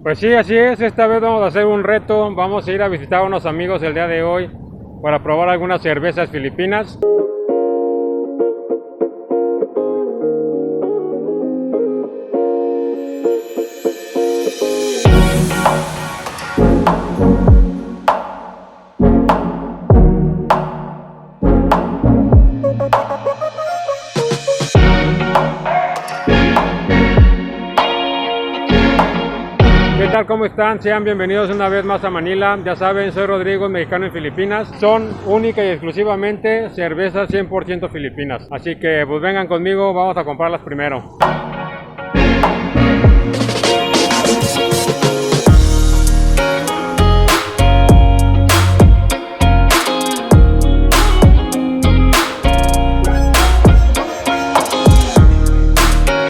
Pues sí, así es, esta vez vamos a hacer un reto, vamos a ir a visitar a unos amigos el día de hoy para probar algunas cervezas filipinas. ¿Qué tal? ¿Cómo están? Sean bienvenidos una vez más a Manila. Ya saben, soy Rodrigo, mexicano en Filipinas. Son única y exclusivamente cervezas 100% filipinas. Así que pues vengan conmigo, vamos a comprarlas primero.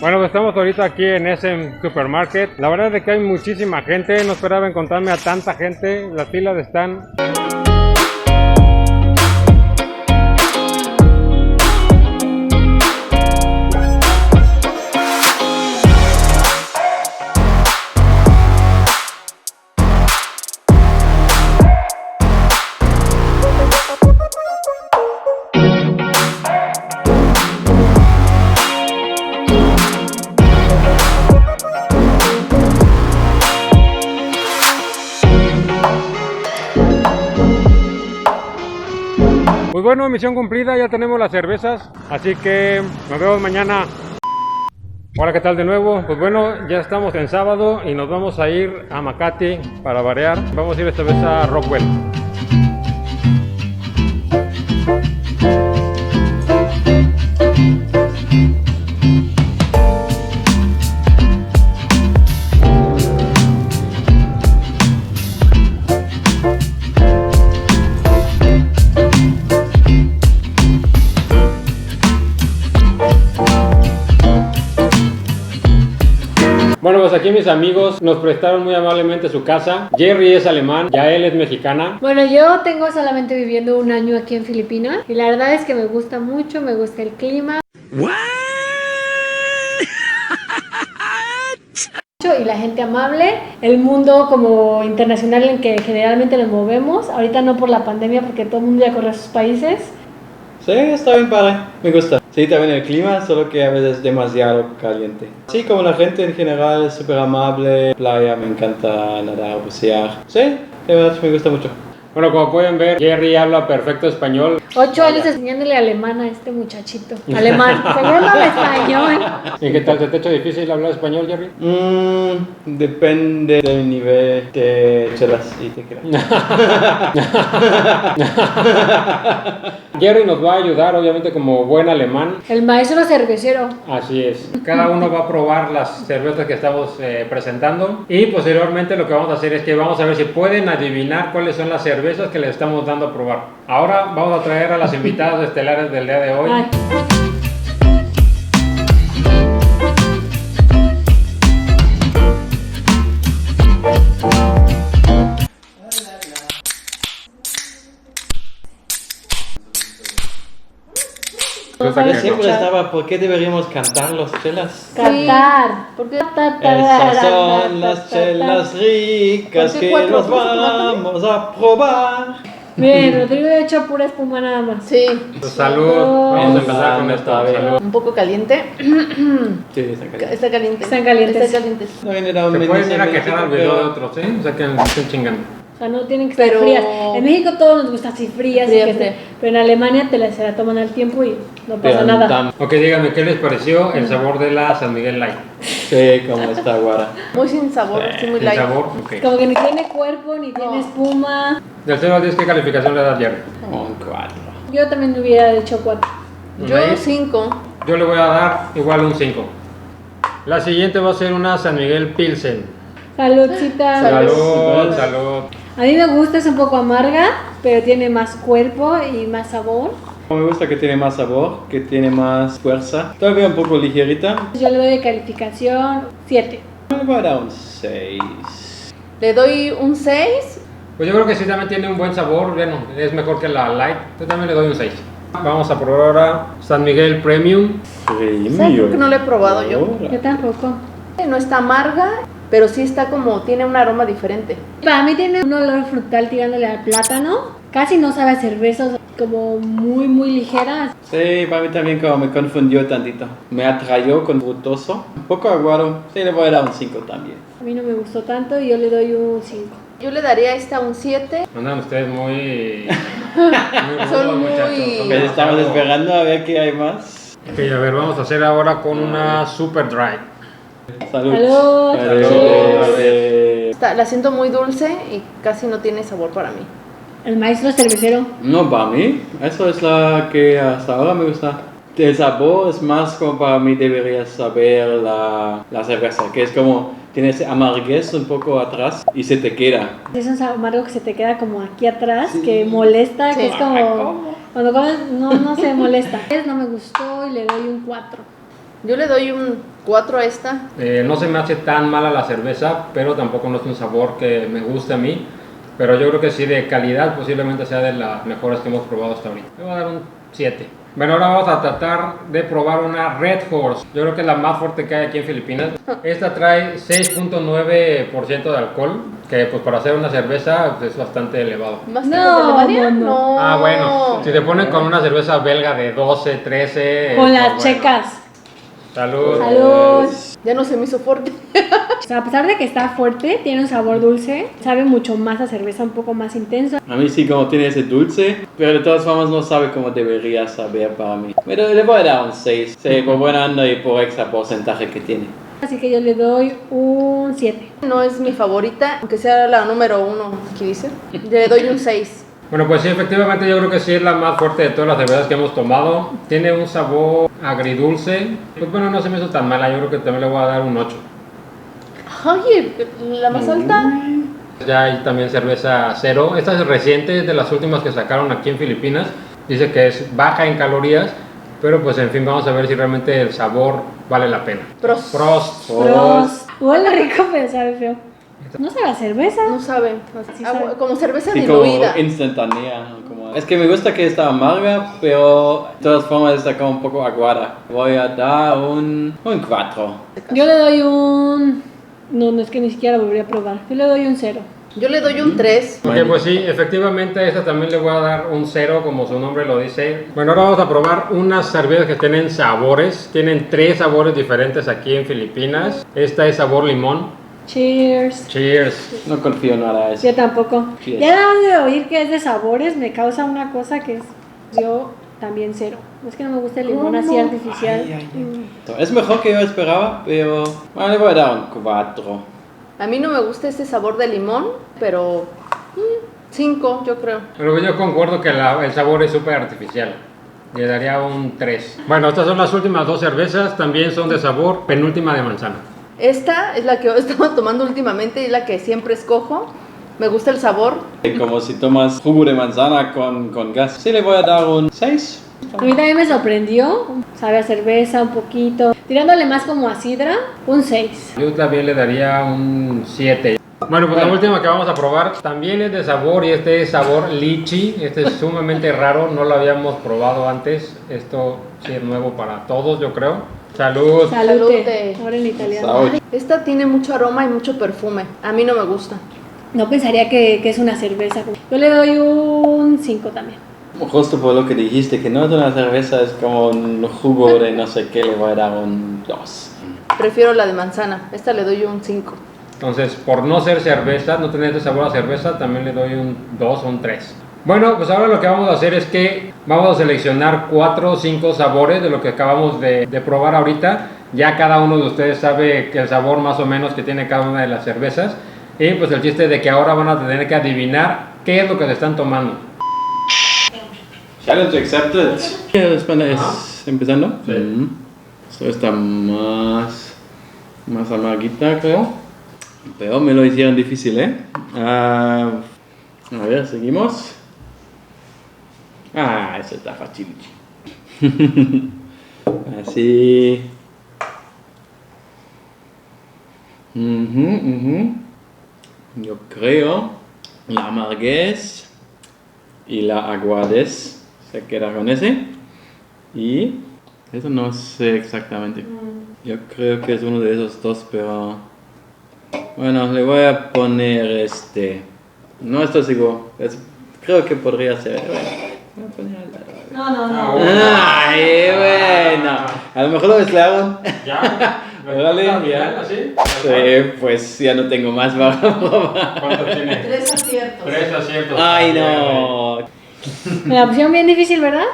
Bueno, pues estamos ahorita aquí en ese supermarket. La verdad es que hay muchísima gente, no esperaba encontrarme a tanta gente. Las filas están... Pues bueno, misión cumplida, ya tenemos las cervezas, así que nos vemos mañana. Hola, ¿qué tal de nuevo? Pues bueno, ya estamos en sábado y nos vamos a ir a Makati para variar. Vamos a ir esta vez a Rockwell. Bueno, pues aquí mis amigos nos prestaron muy amablemente su casa. Jerry es alemán, Yael es mexicana. Bueno, yo tengo solamente viviendo un año aquí en Filipinas y la verdad es que me gusta mucho, me gusta el clima. Y la gente amable, el mundo como internacional en que generalmente nos movemos, ahorita no por la pandemia porque todo el mundo ya corre a sus países. Sí, está bien padre, me gusta. Sí, también el clima, solo que a veces es demasiado caliente. Sí, como la gente en general es súper amable, playa, me encanta nadar, bucear. Sí, de verdad me gusta mucho. Bueno, como pueden ver, Jerry habla perfecto español. 8 años enseñándole alemán a este muchachito. Alemán, enseñándole español. ¿Y qué tal? ¿Te ha hecho difícil hablar español, Jerry? Depende del nivel de chelas y tequila. Jerry nos va a ayudar, obviamente, como buen alemán. El maestro cervecero. Así es. Cada uno va a probar las cervezas que estamos presentando. Y posteriormente lo que vamos a hacer es que vamos a ver si pueden adivinar cuáles son las cervezas que les estamos dando a probar. Ahora vamos a traer a las invitadas estelares del día de hoy. Ay. Yo siempre estaba, ¿por qué deberíamos cantar los chelas? Cantar. Porque Esas son las chelas ricas que nos vamos a probar. Bien, Rodrigo ha hecho pura espuma nada más. Sí. Pues salud. Vamos a empezar con esto. Salud. Un poco caliente. Sí, está caliente. Está caliente. Están calientes. Está caliente. No viene a Se pueden ir a quejar al video de otros, ¿eh? O sea que estén chingando. O sea, no tienen que ser Pero- frías. En México todos nos gusta así frías, Fría, y que fría. pero en Alemania se la toman al tiempo y no pasa nada. Ok, díganme, ¿qué les pareció el sabor de la San Miguel Light? Sí, como está guara. Muy sin sabor, sí, muy ¿El light. sabor? Ok. Como que ni tiene cuerpo, ni tiene espuma. Del 0 al 10, ¿qué calificación le das, Jerry? Un 4. Yo también le hubiera hecho 4. Yo ¿Ahí? 5. Yo le voy a dar igual un 5. La siguiente va a ser una San Miguel Pilsen. Saludcita. Salud, salud. A mí me gusta, es un poco amarga, pero tiene más cuerpo y más sabor. Me gusta que tiene más sabor, que tiene más fuerza. Todavía un poco ligerita. Yo le doy de calificación 7. Me voy a dar un 6. Le doy un 6. Pues yo creo que sí también tiene un buen sabor, bueno, es mejor que la Light. Yo también le doy un 6. Vamos a probar ahora San Miguel Premium. ¿Sabes por qué no lo he probado yo? Yo tampoco. No está amarga pero sí está como, tiene un aroma diferente. Para mí tiene un olor frutal tirándole al plátano. Casi no sabe a cerveza, como muy ligera. Sí, para mí también como me confundió tantito. Me atrayó con frutoso. Un poco aguado. Sí, le voy a dar un 5 también. A mí no me gustó tanto y yo le doy un 5. Yo le daría a esta un 7. Andan ustedes muy Son rudos, muy- muchachos. Ok, estamos esperando a ver qué hay más. Ok, a ver, vamos a hacer ahora con una Super Dry. Salud. Salud. Salud. La siento muy dulce y casi no tiene sabor para mí. El maestro cervecero. No, para mí, eso es la que hasta ahora me gusta. El sabor es más como para mí debería saber la cerveza, que es como, tiene ese amarguez un poco atrás y se te queda. Es un amargo que se te queda como aquí atrás, que molesta, Sí. que es como... Cuando comes, no se molesta. No me gustó y le doy un 4. Yo le doy un 4 a esta. No se me hace tan mala la cerveza, pero tampoco no es un sabor que me guste a mí. Pero yo creo que sí, de calidad posiblemente sea de las mejores que hemos probado hasta ahorita. Le voy a dar un 7. Bueno, ahora vamos a tratar de probar una Red Horse. Yo creo que es la más fuerte que hay aquí en Filipinas. Esta trae 6.9% de alcohol, que pues para hacer una cerveza pues, es bastante elevado. ¿Más No, que los de Alemania? no. Ah, bueno, si te ponen con una cerveza belga de 12, 13... Con pues, las bueno. checas. Salud. Salud. Ya no se me hizo fuerte. O sea, a pesar de que está fuerte, tiene un sabor dulce, sabe mucho más a cerveza, un poco más intenso. A mí sí como tiene ese dulce, pero de todas formas no sabe como debería saber para mí. Pero le voy a dar un 6, sí, por buena onda y por extra porcentaje que tiene. Así que yo le doy un 7. No es mi favorita, aunque sea la número 1, aquí dice. Yo le doy un 6. Bueno, pues sí, efectivamente yo creo que sí es la más fuerte de todas las cervezas que hemos tomado. Tiene un sabor agridulce. Pues bueno, no se me hizo tan mala, yo creo que también le voy a dar un 8. Ay, la más alta. Ya hay también cerveza cero. Esta es reciente, es de las últimas que sacaron aquí en Filipinas. Dice que es baja en calorías, pero pues en fin, vamos a ver si realmente el sabor vale la pena. Prost. Prost. Prost. Huele rico, pero sabe feo. No sabe a cerveza. No sabe. Sí Agua- sabe. como cerveza Sí, como diluida. instantánea. Es que me gusta que está amarga, pero de todas formas está como un poco aguada. Voy a dar un 4. Yo le doy un... No, es que ni siquiera volvería a probar. Yo le doy un 0. Yo le doy un 3. Ok, pues sí, efectivamente a esta también le voy a dar un 0, como su nombre lo dice. Bueno, ahora vamos a probar unas cervezas que tienen sabores. Tienen 3 sabores diferentes aquí en Filipinas. Esta es sabor limón. Cheers. Cheers. No confío nada en eso. Yo tampoco. Cheers. Ya nada más de oír que es de sabores me causa una cosa que es... Yo también 0. Es que no me gusta el limón así artificial. Es mejor que yo esperaba, pero bueno, le voy a dar un 4. A mí no me gusta este sabor de limón, pero 5 yo creo. Pero yo concuerdo que el sabor es súper artificial. Le daría un 3. Bueno, estas son las últimas 2 cervezas. También son de sabor penúltima de manzana. Esta es la que he estado tomando últimamente y la que siempre escojo. Me gusta el sabor. Como si tomas jugo de manzana con gas. Sí, le voy a dar un 6. A mí también me sorprendió. Sabe a cerveza un poquito. Tirándole más como a sidra, un 6. Yo también le daría un 7. Bueno, pues la última que vamos a probar también es de sabor y este es sabor lichi. Este es sumamente raro, no lo habíamos probado antes. Esto sí es nuevo para todos, yo creo. Salud. Salute. Ahora en italiano. Salud. Esta tiene mucho aroma y mucho perfume. A mí no me gusta. No pensaría que es una cerveza. Yo le doy un 5 también. Justo por lo que dijiste, que no es una cerveza, es como un jugo de no sé qué, le voy a dar un 2. Prefiero la de manzana. Esta le doy un 5. Entonces, por no ser cerveza, no tener este sabor a cerveza, también le doy un 2 o un 3. Bueno, pues ahora lo que vamos a hacer es que vamos a seleccionar 4 o 5 sabores de lo que acabamos de probar ahorita. Ya cada uno de ustedes sabe que el sabor más o menos que tiene cada una de las cervezas. Y pues el chiste es de que ahora van a tener que adivinar qué es lo que se están tomando. Challenge accepted. ¿Es empezando? Sí. Esto está más amarguita, creo. Pero me lo hicieron difícil, ¿eh? A ver, seguimos. Eso está fácil. Así. Yo creo la amarguez y la aguadez se queda con ese. Y eso no sé exactamente. Yo creo que es uno de esos dos, pero Bueno, le voy a poner No estoy seguro. Creo que podría ser. Bueno, voy a poner al lado. No. Ay, bueno. A lo mejor lo mezclaron. ¿Ya? Órale, ya. ¿Así? Sí, pues ya no tengo más para probar. ¿Cuánto tiene? 3 aciertos. 3 aciertos. Ay, no. Me la pusieron bien difícil, ¿verdad?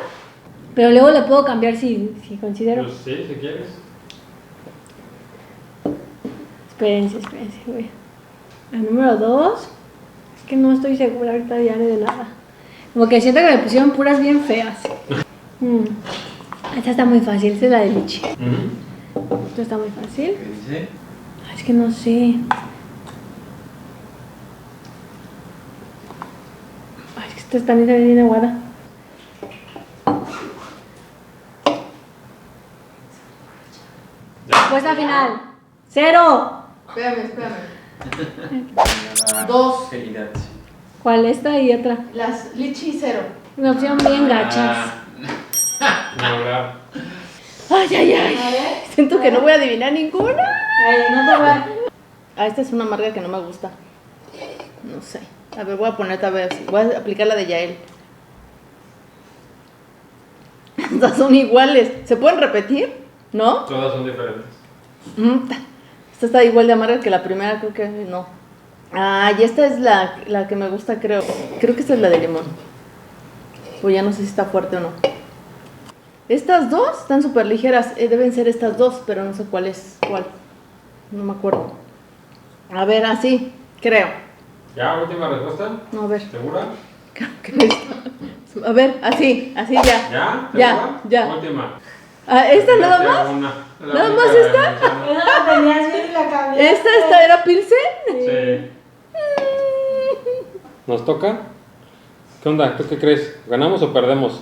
Pero luego le puedo cambiar si considero. Pues sí, si quieres. Espérense, güey. La número 2. Es que no estoy segura ahorita ya ni de nada. Como que siento que me pusieron puras bien feas. Esta está muy fácil, esta es la de Lichi. Esta está muy fácil. ¿Qué dice? Ay, es que no sé. Ay, es que esta también está bien aguada. Respuesta final. 0. Espérame. 2. ¿Cuál? Esta y otra. Las Lichi 0. Una opción bien gachas. No, hablar. Ay. Siento que no voy a adivinar ninguna. Ay, no te voy a... Esta es una amarga que no me gusta. No sé. A ver, voy a poner otra vez. Voy a aplicar la de Yael. Estas son iguales. ¿Se pueden repetir? ¿No? Todas son diferentes. Esta está igual de amarga que la primera, creo que no. Y esta es la que me gusta, creo. Creo que esta es la de limón. Pues ya no sé si está fuerte o no. Estas dos están súper ligeras. Deben ser estas dos, pero no sé cuál es cuál. No me acuerdo. A ver, así, creo. ¿Ya? ¿Última respuesta? No, a ver. ¿Segura? Creo que esta. A ver, así ya. ¿Ya? ¿Segura? Ya. Última. ¿Esta nada más? ¿Nada más esta? Esa la tenías bien y la cambié. ¿Esta era Pilsen? Sí. ¿Nos toca? ¿Qué onda? ¿Tú qué crees? ¿Ganamos o perdemos?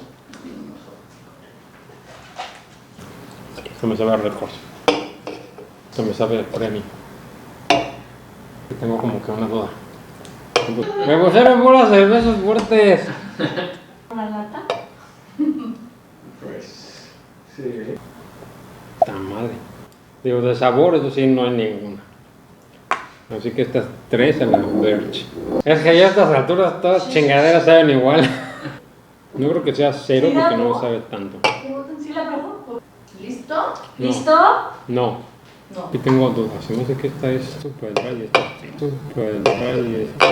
Se me sabe Red Horse. Se me sabe premio. Tengo como que una duda. Me pusieron puras cervezas fuertes. ¿Una lata? Pues sí. Está madre. Digo, de sabor, eso sí, no hay ninguna. Así que estas 3 en la Verge. Es que ya a estas alturas todas chingaderas saben igual. No creo que sea 0 porque no me sabe tanto. ¿Sí la probó? ¿Listo? No. ¿Listo? No. No. Aquí tengo dudas. Se me hace que esta es super dry y esta super dry y esta.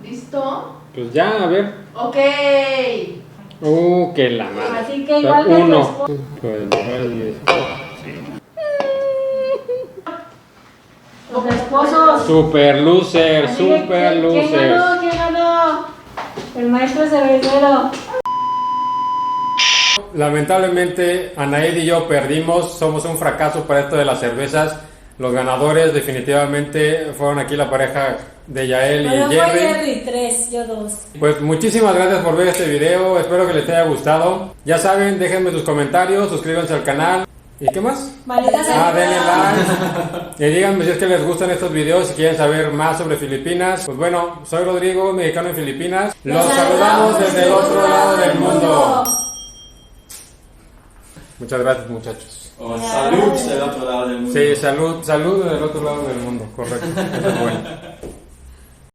¿Listo? Pues ya, a ver. Ok. Que la madre. Así que igual que tu 1. esposo. Super dry y esta. Los esposos. Super loser, Así que, super ¿quién loser. ganó? ¿Quién ganó? El maestro cervecero. Lamentablemente, Anaid y yo perdimos, somos un fracaso para esto de las cervezas. Los ganadores definitivamente fueron aquí la pareja de Yael y Pero fue Jerry. Jerry, 3, yo 2. Pues muchísimas gracias por ver este video, espero que les haya gustado. Ya saben, déjenme sus comentarios, suscríbanse al canal. ¿Y qué más? Maldita sea. Denle like. Y díganme si es que les gustan estos videos, si quieren saber más sobre Filipinas. Pues bueno, soy Rodrigo, mexicano en Filipinas. Los saludamos desde el otro lado del mundo. Muchas gracias, muchachos. O salud del otro lado del mundo. Sí, salud del otro lado del mundo, correcto. Eso es bueno.